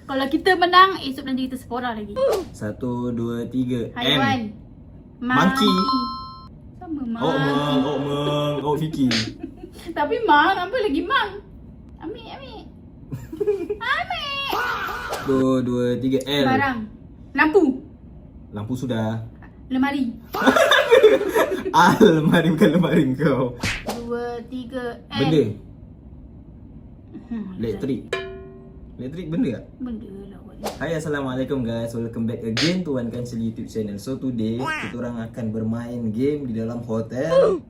Kalau kita menang, esok nanti kita sekolah lagi. 1, 2, 3. Haiwan. Monkey. Sama mang. Oh, fikir. Tapi mang, apa lagi mang? Ambil. 1, 2, 3. L. Barang. Lampu. Lampu sudah. Lemari. Almari bukan lemari kau. 2, 3, N. Benda. Elektrik benda tak? Benda lah buat ni. Hai, Assalamualaikum guys. Welcome back again to Wan Kancil YouTube channel. So today kita orang akan bermain game di dalam hotel.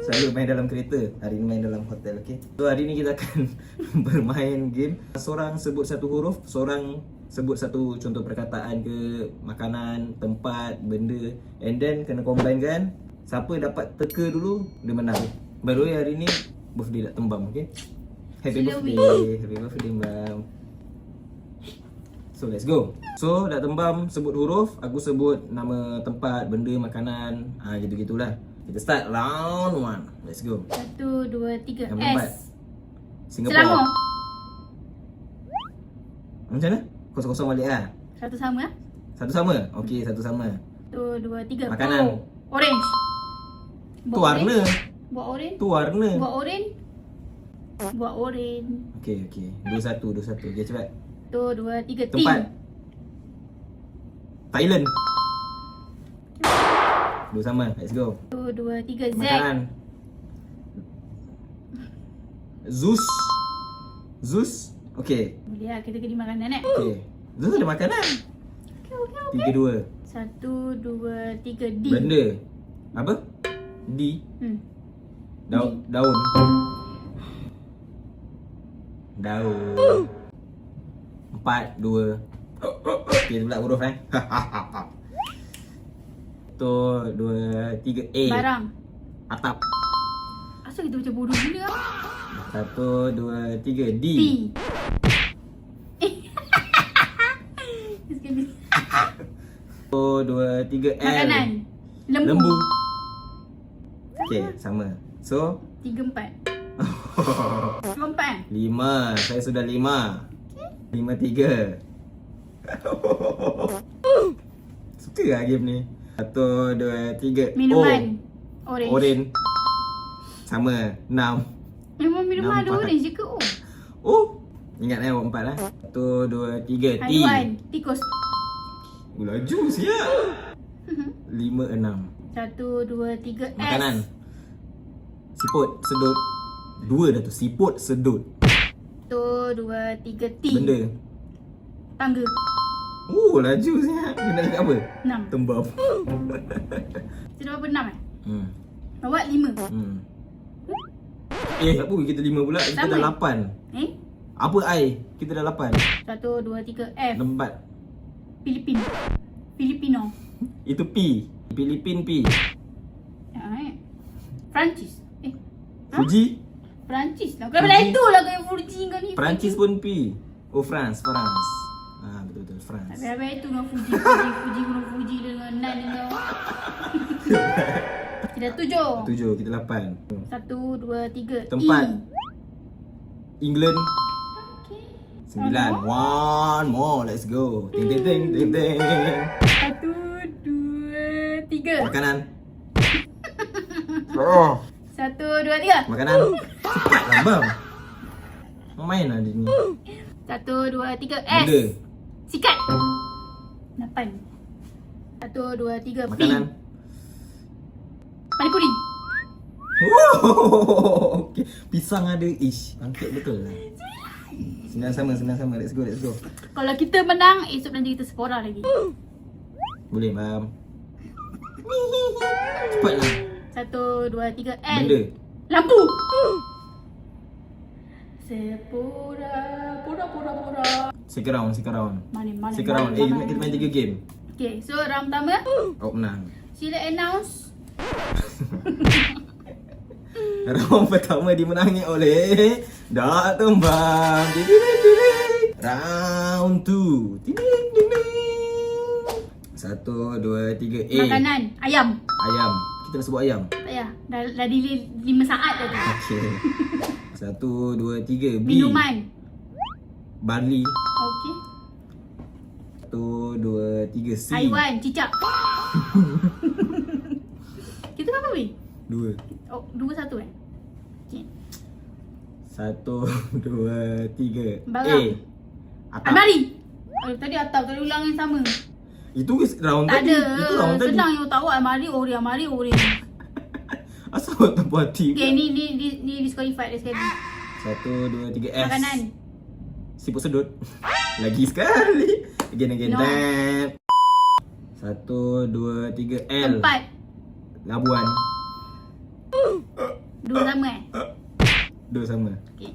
Selalu main dalam kereta, hari ni main dalam hotel, okay? So hari ni kita akan bermain game. Seorang sebut satu huruf, seorang sebut satu contoh perkataan ke, makanan, tempat, benda, and then kena combine kan. Siapa dapat teka dulu, dia menang. By the way, hari ni birthday Dr. Mbam, okay? Happy birthday Mbam. So let's go. So Dr. Mbam sebut huruf, aku sebut nama tempat, benda, makanan, gitu-gitulah. Kita start round 1. Let's go. 1, 2, 3, Yang keempat, S. Singapore. Selangor. Macam mana? Kosong-kosong balik lah. Satu sama lah. Satu sama? Okey, satu sama. 1, 2, 3. Makanan. Orange. Tu warna. Buat orange. Tu warna. Buat orange. Buat orange. Okey. 2-1. Okey, cepat. 1, 2, 3. Tempat. Thailand. Dua sama. Let's go. 1, 2, 3. Z. Makanan. Zeus. Okey. Boleh lah, kita kena makanan eh. Okey. Zeus ada makanan. Okay. 3-2. 1, 2, 3. D. Benda. Apa? D. Daun. 4, 2. Okey, pula huruf 1, 2, 3. A. Barang. Atap. Asal kita macam bodoh gila lah. 1, 2, 3. D. P. Sekali. 1, 2, 3. L. Makanan. Lembu. Okey, sama. So 3, 4. 4. 5. Saya sudah 5. 5, 3. Suka lah game ni. 1, 2, 3. Minuman. Orange. Orange. Sama. 6. Memang minuman ada 4. orange je ke? Ingat awak 4 lah. 1, 2, 3. T. Haiwan. Tikus. Laju siap. 5, 6. 1, 2, 3. S. Makanan. Siput. Sedut. 2 dah tu. Siput. Sedut. 1, 2, 3. T. Benda. Tangga. Laju siap. Dia nak cakap apa? 6. Tembam. Kita dah berapa 6 eh? Hmm. Awak 5. Apa kita 5 pula? Kita Sama. dah 8. Apa I? Kita dah 8. 1, 2, 3. F. Tempat. Filipin. Filipino. Itu P. Filipin P. Perancis. Fuji. Perancis lah. Kenapa lah itu lah kau yang Fuji kau ni? Perancis pun P. France. Betul-betul France. Habis-habis itu dengan Fuji dengan Nan dengan kita 7. 7, kita 8. 1, 2, 3. Tempat. E. England. Okay. 9. One more. Let's go. Ting ting ting ting ting. 1, 2, 3. Makanan. 1, 2, 3. Makanan. Cepat lah bang. Main lah dia ni. 1, 2, 3. S. Benda. Sikat. 8. 1, 2, 3. P. Makanan. Panipuri. Okay. Pisang ada ish. Angkat betul lah. Senang sama. Let's go. Kalau kita menang, esok nanti kita sekolah lagi. Boleh, Mam. Cepat lah. 1, 2, 3. L. Benda. Lampu. Sepura. Second round. Mana. Second round. Kita main 3 game. Okay, so round pertama. Awak menang. Sila announce. Round pertama dimenangi oleh Dr. Mbam. Round 2. 1, 2, 3. A. Makanan. Ayam. Ayam. Kita dah sebut ayam. Tak payah. Dah delay 5 saat dah tu. Okay. 1, 2, 3. B. Minuman. Barley. Okey. 1, 2, 3 C. Haiwan, cicak. Kita berapa weh? 2. Oh, 2, 1 eh? Okey. 1, 2, 3 Barang. Atap. Almari. Oh, tadi atap, tadi ulang yang sama. Itu round Tak tadi. ada. Itu round tadi. Senang you tahu almari, almari. Asal awak tak puas hati? Okay, ni disqualified dah sekali. 1, 2, 3 S. Makanan. Siput sedut. Lagi sekali. Again. No. 1, 2, 3 L. Tempat. Labuan. 2 sama eh? 2 sama. Okay.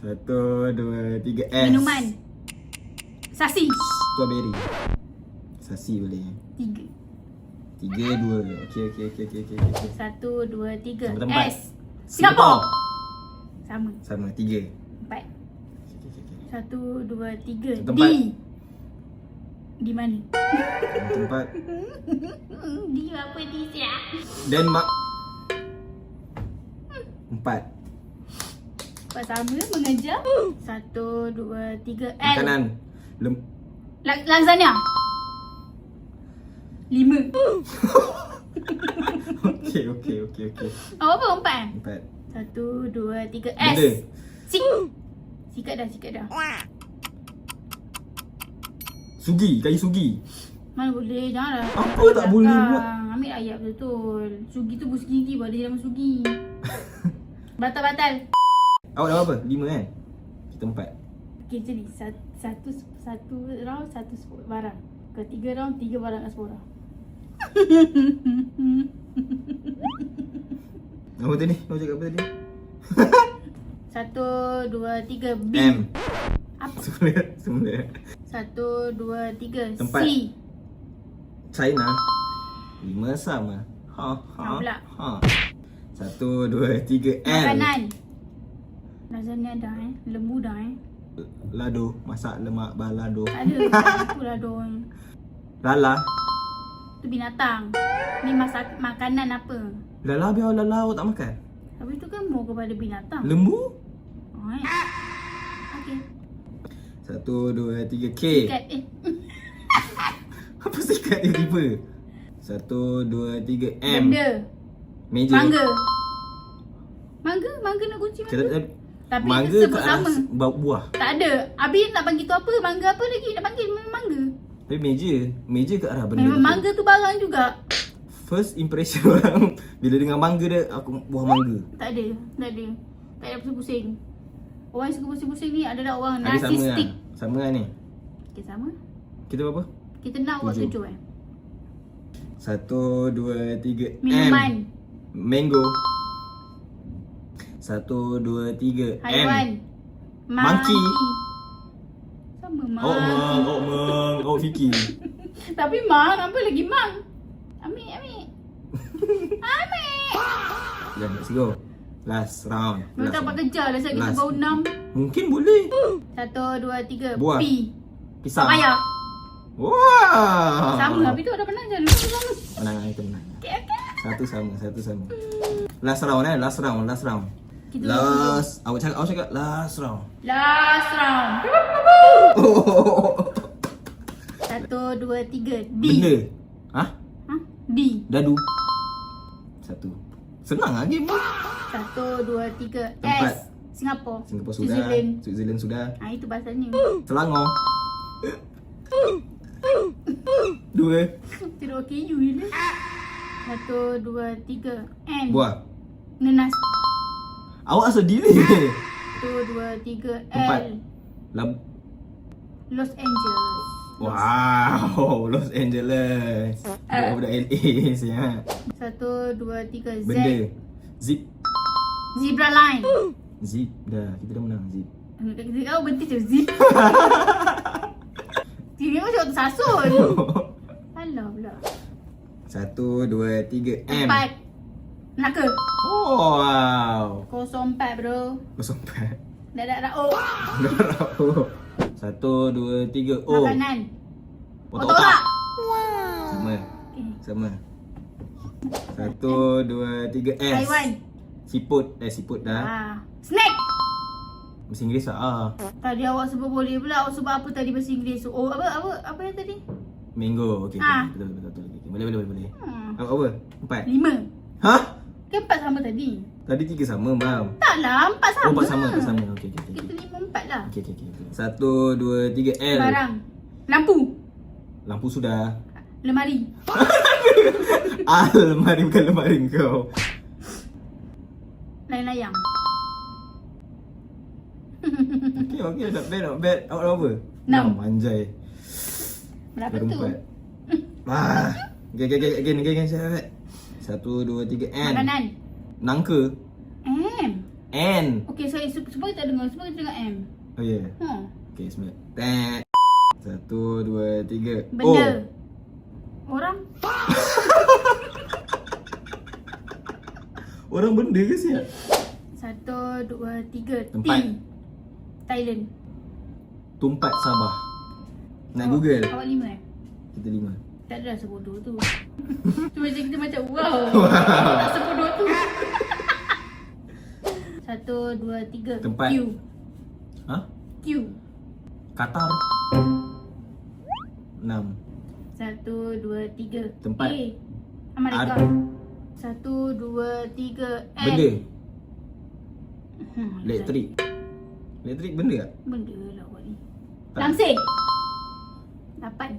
1, 2, 3 S. Minuman. Sasi. Strawberry. Sasi boleh. 3. 3, 2. Okey. 1, 2, 3. Tempat. S. Singapura. Sama. Sama 3. 4. Okey. 1, 2, 3. D. Tempat. Di mana? Tempat. Di apa di siap? Denmark. 4. Empat sama mengejar. 1, 2, 3. L. Makanan. Lasagna. 5. Okey. Apa 4? 4. 1, 2, 3. S. Benda. Sikat dah. Sugi, kayu sugi. Mana boleh, janganlah. Apa tak boleh buat? Ambil ayat betul. Sugi tu bus gigi, baru dia nama sugi. Batal. Awak dah berapa? 5 kan? Kita 4. Okay, jadi satu round, satu barang. Ketiga round, 3 barang kat Sephora. Apa tadi? Awak cakap apa tadi? 1, 2, 3. B. M. Apa? Semula. 1, 2, 3. Tempat. C. China. 5 sama. Kau pula. 1, 2, 3 L. Makanan. Lasagna dah lembu dah Lado. Masak lemak balado. Tak ada. Itu lado. Lala. Tu binatang. Ni makanan apa? Lala biar lala awak tak makan. Tapi tu kan more kepada binatang. Lembu. Okey. 1, 2, 3 K. Sikat. Apa sikat tiba-tiba? 1, 2, 3 M. Benda. Meja. Mangga nak kunci Kita mangga. Tapi mangga kita ke sebut arah sama. buah. Tak ada. Abi nak panggil tu apa? Mangga apa lagi? Nak panggil memang mangga. Tapi meja ke arah benda Memang tu. mangga tu barang juga. First impression orang bila dengar mangga dia, aku buah mangga. Tak ada. Tak ada pusing-pusing. Orang yang suka pusing-pusing ni adalah orang Ada sama lah. narsistik. Sama lah ni. Okay, sama. Kita berapa? Kita nak buat 7 1, 2, 3 Minuman. M. Mango. 1, 2, 3 Haiwan. M. Monkey. Sama Awak fikir. Tapi mang, apa lagi mang? Ambil. Jom, let's go. Last round. Memang tak buat kerja lah sebab kita Last. baru 6. Mungkin boleh. 1, 2, 3. Buah. P. Pisang. Papaya. Wah. Sama. Habis tu dah pernah je. Lupa sama. Menang, kita menang. Okay. Satu sama. Last round last round. Kita Awak cakap last round. Last round. 1, 2, 3. D. Benda. Hah? D. Dadu. 1. Senang lah game. 1, 2, 3. Tempat. S. Singapura. Singapura sudah. Switzerland sudah. Itu bahasanya. Selangor. 2. Tidur KU je lah. 1, 2, 3. N. Buah. Nenas. Awak asal delay. 1, 2, 3. Tempat. L. Los Angeles. Wow, Los Angeles. Budak LA siap. 1, 2, 3. Z. Benda. Zip. Zebra line. Zip dah. Kita dah menang zip. Kau berhenti je zip. Kira macam waktu sasun. Alah pula. 1, 2, 3 M. Tempat. Melaka. Oh, wow. 04 bro. 04. Dah. Oh. 1, 2, 3 O. Makanan. Otak. Wow. Sama. 1, 2, 3 S. Haiwan. Siput dah. Snack. Bahasa Inggeris lah. Tadi awak sebut boleh pula. Awak sebut apa tadi bahasa Inggeris? Oh, apa yang tadi? Mango. Okay, Ah. betul. Okay. Boleh. Apa? 4. 5. Hah? Kan 4 sama tadi. Tadi 3 sama, faham? Taklah, 4 sama. Oh, 4 sama. Okay. Kita 5, 4 lah. Okay. 1, 2, 3, L. Barang. Lampu. Lampu sudah. Lemari. Almari bukan lemari kau. Layang-layang. Okay, not bad. Awak apa? 6. Anjay. Berapa Baru tu? 4. Okay, again, cakap. 1, 2, 3, N. Makanan. Nangka. M. N. Okay, sorry. Supaya kita dengar. Supaya kita dengar M. Oh yeah. Okay, sebentar. Tet. 1, 2, 3. Benda. Orang. Orang benda ke siap? 1, 2, 3. Tempat. T. Thailand. Tumpat Sabah. Nak Google? Awak 5 Kita 5. Tak ada sebodoh tu. Tu macam kita macam wow. Tak sebodoh tu. 1, 2, 3. Tempat. Q. Ha? Q. Qatar. 6. 1, 2, 3. Tempat. A. Amerika. 1, 2, 3. N. Benda. Elektrik. Elektrik benda tak? Benda lah awak ni. Tak. Langsir. 8.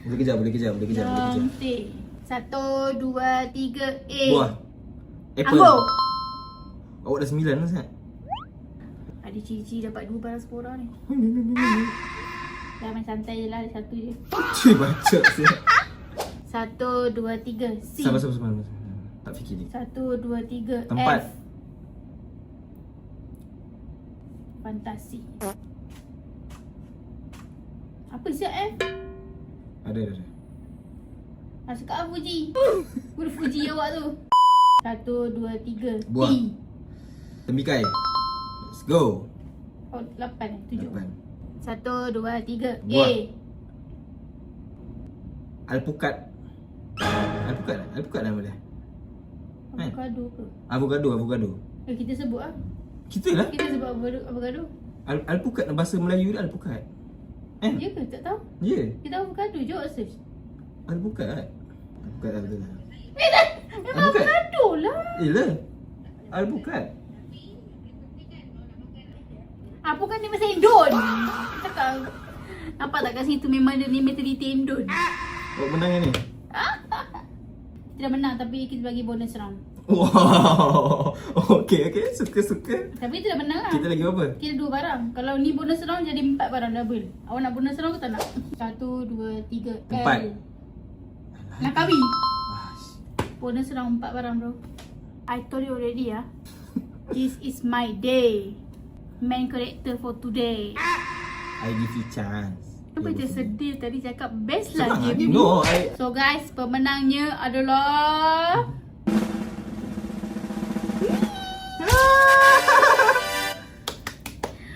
Boleh kejar. Langsir. 1, 2, 3. A. Buah. Apple. Anggur. Awak dah 9 lah Sat. Ada ciri-ciri dapat 2 barang sepora ni. Dah main santai je lah. Ada 1 je. Cik baca siap. 1, 2, 3. C. Sabar. Tak fikir ni. 1, 2, 3. Tempat. F. Fantasi. Apa siap F? Ada. Masuk kat Fuji. Huruf Fuji awak tu. 1, 2, 3. Buah. T. Tembikai. Let's go. Oh, 8 7. 8. 1, 2, 3. A. Buah. Alpukat. Alpukat nama dia. Avocado ke? Avocado. Kita sebut lah. Kita lah. Kita sebut avocado. Alpukat bahasa Melayu dia alpukat. Ya ke? Tak tahu. Ya. Kita avocado je awak search. Alpukat. Alpukat lah betul lah. Memang avocado lah. Yelah. Alpukat. Apa kan dia pasal Indon? Cakap. Nampak tak kat situ memang dia ni mentality Indon. Awak menang ni. Kita dah menang tapi kita bagi bonus round. Wow. Okay. Suka. Tapi kita dah menang lah. Kita lagi apa? Kita 2 barang. Kalau ni bonus round jadi 4 barang double. Awak nak bonus round ke tak nak? 1, 2, 3. 4. Langkawi. Bonus round 4 barang bro. I told you already ah. This is my day. Main character for today. I give you chance. Kenapa macam sedih tadi cakap best lah Senang game ni. No, So guys, pemenangnya adalah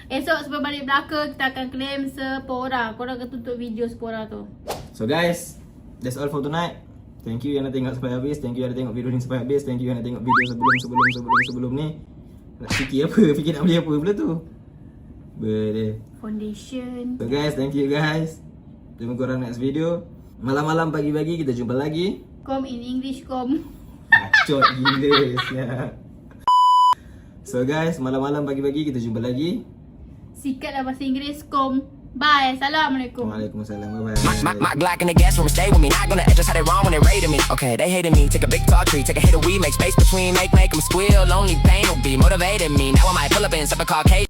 esok sebelum balik Melaka kita akan claim Sephora. Korang akan tutup video Sephora tu. So guys, that's all for tonight. Thank you yang dah tengok sampai habis. Thank you yang dah tengok video ni sampai habis. Thank you yang dah tengok video sebelum ni. Nak fikir apa? Fikir nak beli apa pula tu? Boleh. Foundation. So guys, thank you guys. Jumpa korang next video. Malam-malam pagi-pagi kita jumpa lagi. Com in English com. Bacot gila siap. So guys, malam-malam pagi-pagi kita jumpa lagi. Sikatlah bahasa Inggeris com. Bye. Assalamualaikum. Waalaikumsalam. Bye-bye. My Glock in the gas room, stay with me. Not gonna adjust how they wrong when they rated me. Okay, they hated me. Take a big tall tree, take a hit of weed, make space between, make them squeal. Only pain will be motivated me. Now I might pull up in something called K.